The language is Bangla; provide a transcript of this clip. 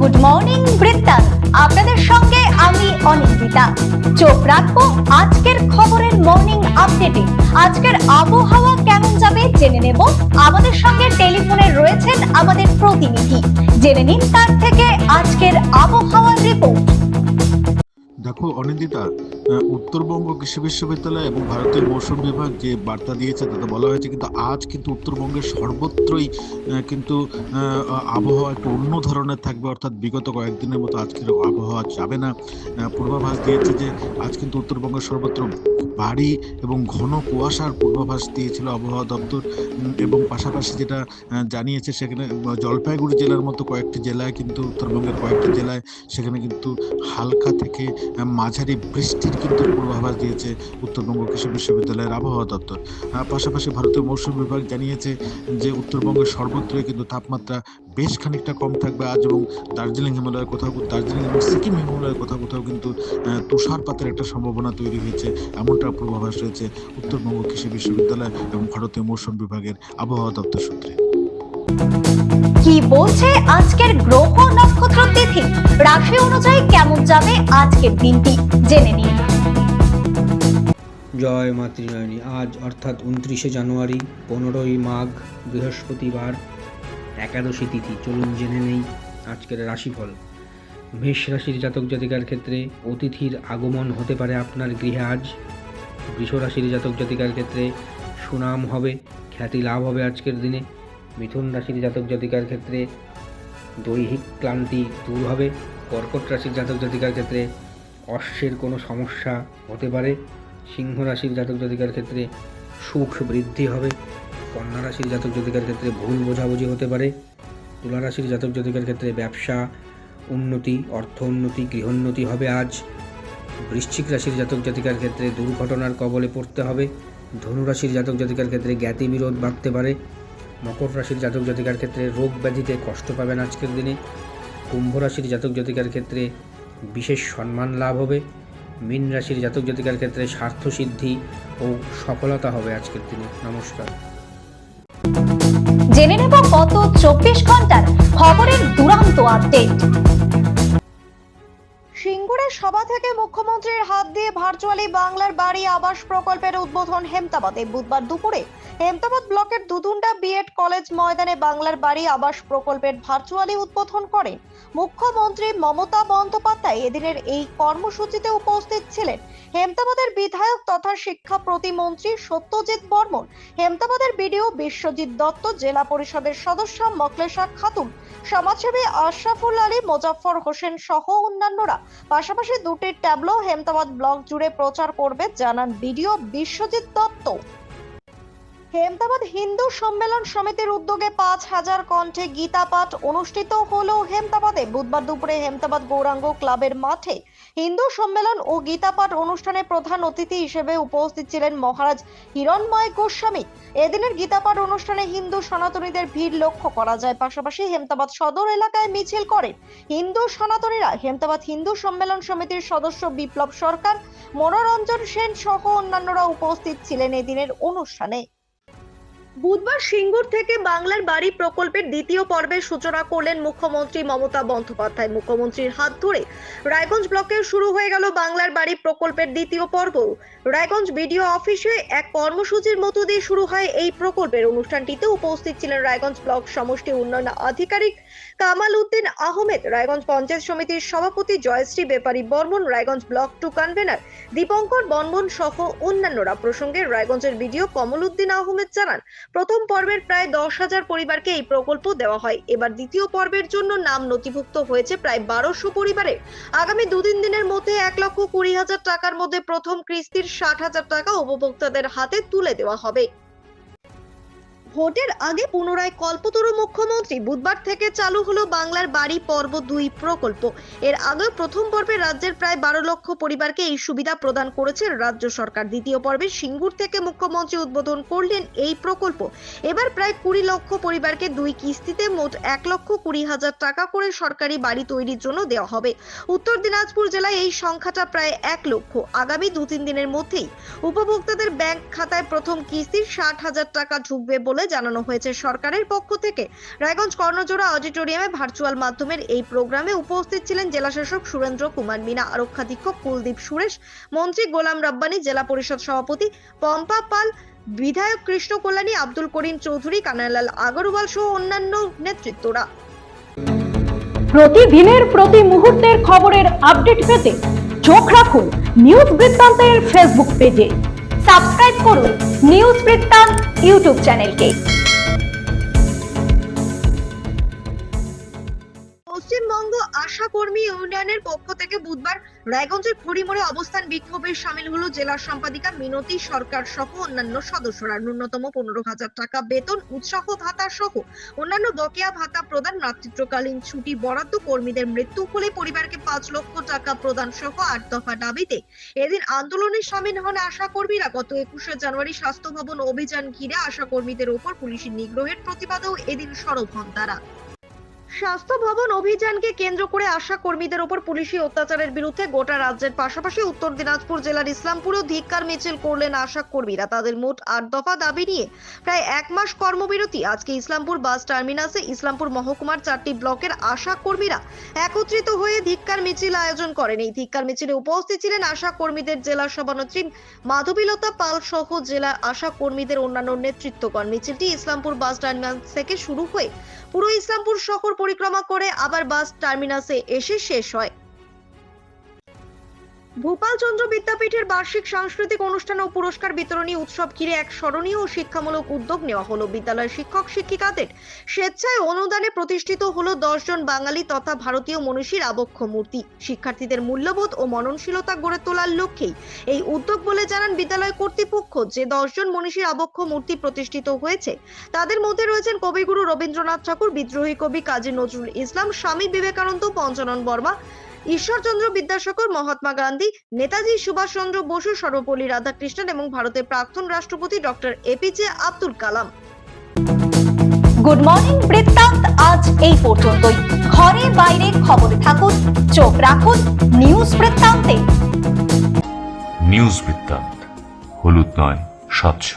গুড মর্নিং বৃত্তান্ত, আপনাদের সঙ্গে আমি অনিন্দিতা। চোখ রাখবো আজকের খবরের মর্নিং আপডেটে। আজকের আবহাওয়া কেমন যাবে জেনে নেব। আমাদের সঙ্গে টেলিফোনে রয়েছেন আমাদের প্রতিনিধি, জেনে নিন তার থেকে আজকের আবহাওয়ার রিপোর্ট। দেখো অনিন্দিতা, উত্তরবঙ্গ কৃষি বিশ্ববিদ্যালয় এবং ভারতের মৌসুম বিভাগ যে বার্তা দিয়েছে তাতে বলা হয়েছে কিন্তু আজ কিন্তু উত্তরবঙ্গের সর্বত্রই কিন্তু আবহাওয়া একটু অন্য ধরনের থাকবে, অর্থাৎ বিগত কয়েকদিনের মতো আজকের আবহাওয়া যাবে না। পূর্বাভাস দিয়েছে যে আজ কিন্তু উত্তরবঙ্গের সর্বত্র ভারী এবং ঘন কুয়াশার পূর্বাভাস দিয়েছিল আবহাওয়া দপ্তর, এবং পাশাপাশি যেটা জানিয়েছে সেখানে জলপাইগুড়ি জেলার মতো কয়েকটি জেলায় কিন্তু উত্তরবঙ্গের কয়েকটি জেলায় সেখানে কিন্তু হালকা থেকে মাঝারি বৃষ্টির কিন্তু পূর্বাভাস দিয়েছে উত্তরবঙ্গ কৃষি বিশ্ববিদ্যালয়ের আবহাওয়া দপ্তর। পাশাপাশি ভারতীয় মৌসুম বিভাগ জানিয়েছে যে উত্তরবঙ্গের সর্বত্রই কিন্তু তাপমাত্রা বেশ খানিকটা কম থাকবে আজ, এবং দার্জিলিং হিমালয়ের দার্জিলিং এবং সিকিম হিমালয়ের কোথাও কিন্তু তুষারপাতের একটা সম্ভাবনা তৈরি হয়েছে, এমনটা পূর্বাভাস রয়েছে উত্তরবঙ্গ কৃষি বিশ্ববিদ্যালয় এবং ভারতীয় মৌসুম বিভাগের আবহাওয়া দপ্তর সূত্রে। কি বলছে আজকের গ্রহ নক্ষত্র তিথি, রাশি অনুযায়ী কেমন যাবে আজকের দিনটি জেনে নিন। জয় মাতৃনয়নী। আজ অর্থাৎ 29শে জানুয়ারি, 15ই মাঘ, বৃহস্পতিবার, একাদশী তিথি। চলুন জেনে নেই আজকের রাশিফল। মেষ রাশির জাতক জাতিকার ক্ষেত্রে অতিথির আগমন হতে পারে আপনার গৃহে আজ। বৃষ রাশির জাতক জাতিকার ক্ষেত্রে সুনাম হবে, খ্যাতি লাভ হবে আজকের দিনে। মিথুন রাশির জাতক জাতিকার ক্ষেত্রে দৈহিক ক্লান্তি দূর হবে। কর্কট রাশির জাতক জাতিকার ক্ষেত্রে অশ্বের কোনো সমস্যা হতে পারে। সিংহ রাশির জাতক জাতিকার ক্ষেত্রে সুখ বৃদ্ধি হবে। কন্যা রাশির জাতক জাতিকার ক্ষেত্রে ভুল বোঝাবুঝি হতে পারে। তুলা রাশির জাতক জাতিকার ক্ষেত্রে ব্যবসা উন্নতি, অর্থ উন্নতি, গৃহোন্নতি হবে আজ। বৃশ্চিক রাশির জাতক জাতিকার ক্ষেত্রে দুর্ঘটনার কবলে পড়তে হবে। ধনু রাশির জাতক জাতিকার ক্ষেত্রে জ্ঞাতি বিরোধ বাড়তে পারে। মকর রাশির জাতক জাতিকার ক্ষেত্রে রোগ ব্যাধিতে কষ্ট পাবেন আজকের দিনে। কুম্ভ রাশির জাতক জাতিকার ক্ষেত্রে বিশেষ সম্মান লাভ হবে। মীন রাশির জাতক জাতিকার ক্ষেত্রে স্বার্থসিদ্ধি ও সফলতা হবে আজকের দিনে। নমস্কার। জেনে নেব গত 24 ঘন্টার খবরের দুরন্ত আপডেট। সিঙ্গুরের সভা থেকে মুখ্যমন্ত্রীর হাত দিয়ে ভার্চুয়ালি বাংলার বাড়ি আবাস প্রকল্পের উদ্বোধন হেমতাবাদে বুধবার দুপুরে হেমতাবাদ ব্লকের দুদুন্ডা বিএড কলেজ ময়দানে বাংলার বাড়ি আবাস প্রকল্পের ভার্চুয়ালি উদ্বোধন করেন মুখ্যমন্ত্রী মমতা বন্দ্যোপাধ্যায়। এদিনের এই কর্মসূচিতে উপস্থিত ছিলেন হেমতাবাদের বিধায়ক তথা শিক্ষা প্রতিমন্ত্রী সত্যজিৎ বর্মন, হেমতাবাদের বিডিও বিশ্বজিৎ দত্ত, জেলা পরিষদের সদস্য মকলেশা খাতুন, সমাজসেবী আশরাফুল আলী, মোজাফফর হোসেন সহ অন্যান্যরা। পাশাপাশি দুটি ট্যাবলো হেমতাবাদ ব্লক জুড়ে প্রচার করবে জানান বিডিও বিশ্বজিৎ দত্ত। হেমতাবাদ হিন্দু সম্মেলন সমিতির উদ্যোগে 5000 কণ্ঠে গীতা পাঠ অনুষ্ঠিত হলো হেমতাবাদে। বুধবার দুপুরে হেমতাবাদ গৌরাঙ্গ ক্লাবের মাঠে হিন্দু সম্মেলন ও গীতা পাঠ অনুষ্ঠানে প্রধান অতিথি হিসেবে উপস্থিত ছিলেন মহারাজ হিরণময় গোস্বামী। এদিনের গীতা পাঠ অনুষ্ঠানে হিন্দু সনাতনীদের ভিড় লক্ষ্য করা যায়। পাশাপাশি হেমতাবাদ সদর এলাকায় মিছিল করেন হিন্দু সনাতনীরা। হেমতাবাদ হিন্দু সম্মেলন সমিতির সদস্য বিপ্লব সরকার, মনোরঞ্জন সেন সহ অন্যান্যরা উপস্থিত ছিলেন এদিনের অনুষ্ঠানে। বুধবার সিঙ্গুর থেকে বাংলার বাড়ি প্রকল্পের দ্বিতীয় পর্বের সূচনা করলেন মুখ্যমন্ত্রী মমতা বন্দ্যোপাধ্যায়। মুখ্যমন্ত্রীর হাত ধরে রায়গঞ্জ ব্লকে শুরু হয়ে গেল বাংলার বাড়ি প্রকল্পের দ্বিতীয় পর্ব। রায়গঞ্জ বিডিও অফিসে এক কর্মসূচির মধ্য দিয়ে শুরু হয় এই প্রকল্পের অনুষ্ঠানটিতে উপস্থিত ছিলেন রায়গঞ্জ ব্লক সমষ্টি উন্নয়ন আধিকারিক কামাল উদ্দিন আহমেদ, রায়গঞ্জ পঞ্চায়েত সমিতির সভাপতি জয়শ্রী বেপারী বর্মন, রায়গঞ্জ ব্লক 2 কনভেনার দীপঙ্কর বর্মন সহ অন্যান্যরা। প্রসঙ্গে রায়গঞ্জের বিডিও কমল উদ্দিন আহমেদ জানান, প্রথম পর্বের প্রায় 10,000 পরিবারকে এই প্রকল্প দেওয়া হয়। এবার দ্বিতীয় পর্বের জন্য নাম নথিভুক্ত হয়েছে প্রায় 1200 পরিবারের। আগামী 2-3 দিনের মধ্যে 1,20,000 টাকার মধ্যে প্রথম কিস্তির 60,000 টাকা উপভোক্তাদের হাতে তুলে দেওয়া হবে। ভোটের আগে পুনরায় কল্পতরু মুখ্যমন্ত্রী। বুধবার থেকে চালু হলো বাংলার বাড়ি পর্ব 2 প্রকল্প। এর আগে প্রথম পর্বে রাজ্যের প্রায় 12 লক্ষ পরিবারকে এই সুবিধা প্রদান করেছে রাজ্য সরকার। দ্বিতীয় পর্বে সিঙ্গুর থেকে মুখ্যমন্ত্রী উদ্বোধন করলেন এই প্রকল্প। এবার প্রায় 20 লক্ষ পরিবারকে 2 কিস্তিতে মোট 1,20,000 টাকা করে সরকারি বাড়ি তৈরির জন্য দেওয়া হবে। উত্তর দিনাজপুর জেলায় এই সংখ্যাটা প্রায় 1 লক্ষ। আগামী 2-3 দিনের মধ্যেই উপভোক্তাদের ব্যাংক খাতায় প্রথম কিস্তির 60,000 টাকা ঢুকবে বলে বলে জানানো হয়েছে। সরকারের পক্ষ থেকে রায়গঞ্জ কর্ণজোড়া অডিটোরিয়ামে ভার্চুয়াল মাধ্যমের এই প্রোগ্রামে উপস্থিত ছিলেন জেলাশাসক সুরেন্দ্র কুমার মিনা, আরক্ষাধীক্ষক কুলদীপ সুরেশ, মন্ত্রী গোলাম রাব্বানি, জেলা পরিষদ সভাপতি পম্পা পাল, বিধায়ক কৃষ্ণ কল্যাণী, আব্দুল করিম চৌধুরী, কানাইলাল আগরওয়াল সহ অন্যান্য নেতৃত্বরা। প্রতিদিনের প্রতি মুহূর্তের খবরের আপডেট পেতে চোখ রাখুন নিউজ বৃত্তান্তের ফেসবুক পেজে। সাবস্ক্রাইব করুন নিউজ বৃত্তান্ত ইউটিউব চ্যানেলকে। পশ্চিমবঙ্গ আশা কর্মী ইউনিয়নের পক্ষ থেকে বুধবার রায়গঞ্জের খড়িমোড়ে অবস্থান বিক্ষোভে শামিল হলো জেলা সম্পাদিকা মিনতি সরকার সহ অন্যান্য সদস্যরা। ন্যূনতম 15,000 টাকা বেতন, উৎসাহ ভাতা সহ অন্যান্য বকেয়া ভাতা প্রদান, মাতৃত্বকালীন ছুটি বরাদ্দ, কর্মীদের মৃত্যু হলে পরিবারকে 5 লক্ষ টাকা প্রদান সহ 8 দফা দাবিতে এদিন আন্দোলনে শামিল হন আশা কর্মীরা। গত 21শে জানুয়ারি স্বাস্থ্য ভবন অভিযান ঘিরে আশা কর্মীদের ওপর পুলিশের নিগ্রহের প্রতিবাদেও এদিন সরব হন তারা। স্বাস্থ্য ভবন অভিযানকে কেন্দ্র করে আশা কর্মীদের ওপর পুলিশি অত্যাচারের বিরুদ্ধে গোটা রাজ্যের পাশাপাশি উত্তর দিনাজপুর জেলার ইসলামপুরেও ধিক্কার মিছিল করলেন আশা কর্মীরা। তাদের মোট 8 দফা দাবি নিয়ে প্রায় 1 মাস কর্মবিরতি। আজকে ইসলামপুর বাস টার্মিনাসে ইসলামপুর মহকুমার 4টি ব্লকের আশা কর্মীরা একত্রিত হয়ে ধিক্কার মিছিল আয়োজন করেন। এই ধিক্কার মিছিলে উপস্থিত ছিলেন আশা কর্মীদের জেলা সভানেত্রী মাধবীলতা পাল সহ জেলা আশা কর্মীদের অন্যান্য নেতৃত্বগণ। মিছিলটি ইসলামপুর বাস টার্মিনাস থেকে শুরু হয়ে পুরো ইসলামপুর শহর পরিক্রমা করে আবার বাস টার্মিনাসে এসে শেষ হয়। ভূপাল চন্দ্র বিদ্যাপীঠের বার্ষিক সাংস্কৃতিক অনুষ্ঠান ও পুরস্কার বিতরণী উৎসব ঘিরে এক স্মরণীয় ও শিক্ষামূলক উদ্যোগ নেওয়া হলো। বিদ্যালয়ের শিক্ষক শিক্ষিকাদের স্বেচ্ছায় অনুদানে প্রতিষ্ঠিত হলো 10 জন বাঙালি তথা ভারতীয় মনীষীর আবক্ষ মূর্তি। শিক্ষার্থীদের মূল্যবোধ ও মননশীলতা গড়ে তোলার লক্ষ্যেই এই উদ্যোগ বলে জানান বিদ্যালয় কর্তৃপক্ষ। যে 10 জন মনীষীর আবক্ষ মূর্তি প্রতিষ্ঠিত হয়েছে তাদের মধ্যে রয়েছেন কবিগুরু রবীন্দ্রনাথ ঠাকুর, বিদ্রোহী কবি কাজী নজরুল ইসলাম, স্বামী বিবেকানন্দ, পঞ্চানন বর্মা, ঈশ্বরচন্দ্র বিদ্যাসাগর, মহাত্মা গান্ধী, নেতাজি সুভাষচন্দ্র বসু, সর্বপল্লী রাধাকৃষ্ণন এবং ভারতের প্রাক্তন রাষ্ট্রপতি doctor APJ Abdul Kalam. Good morning বৃত্তান্ত আজ এই পর্যন্তই। ঘরে বাইরে খবরে থাকুন, চোখ রাখুন নিউজ বৃত্তান্তে। নিউজ বৃত্তান্ত, হলুদ নয়, স্বচ্ছ।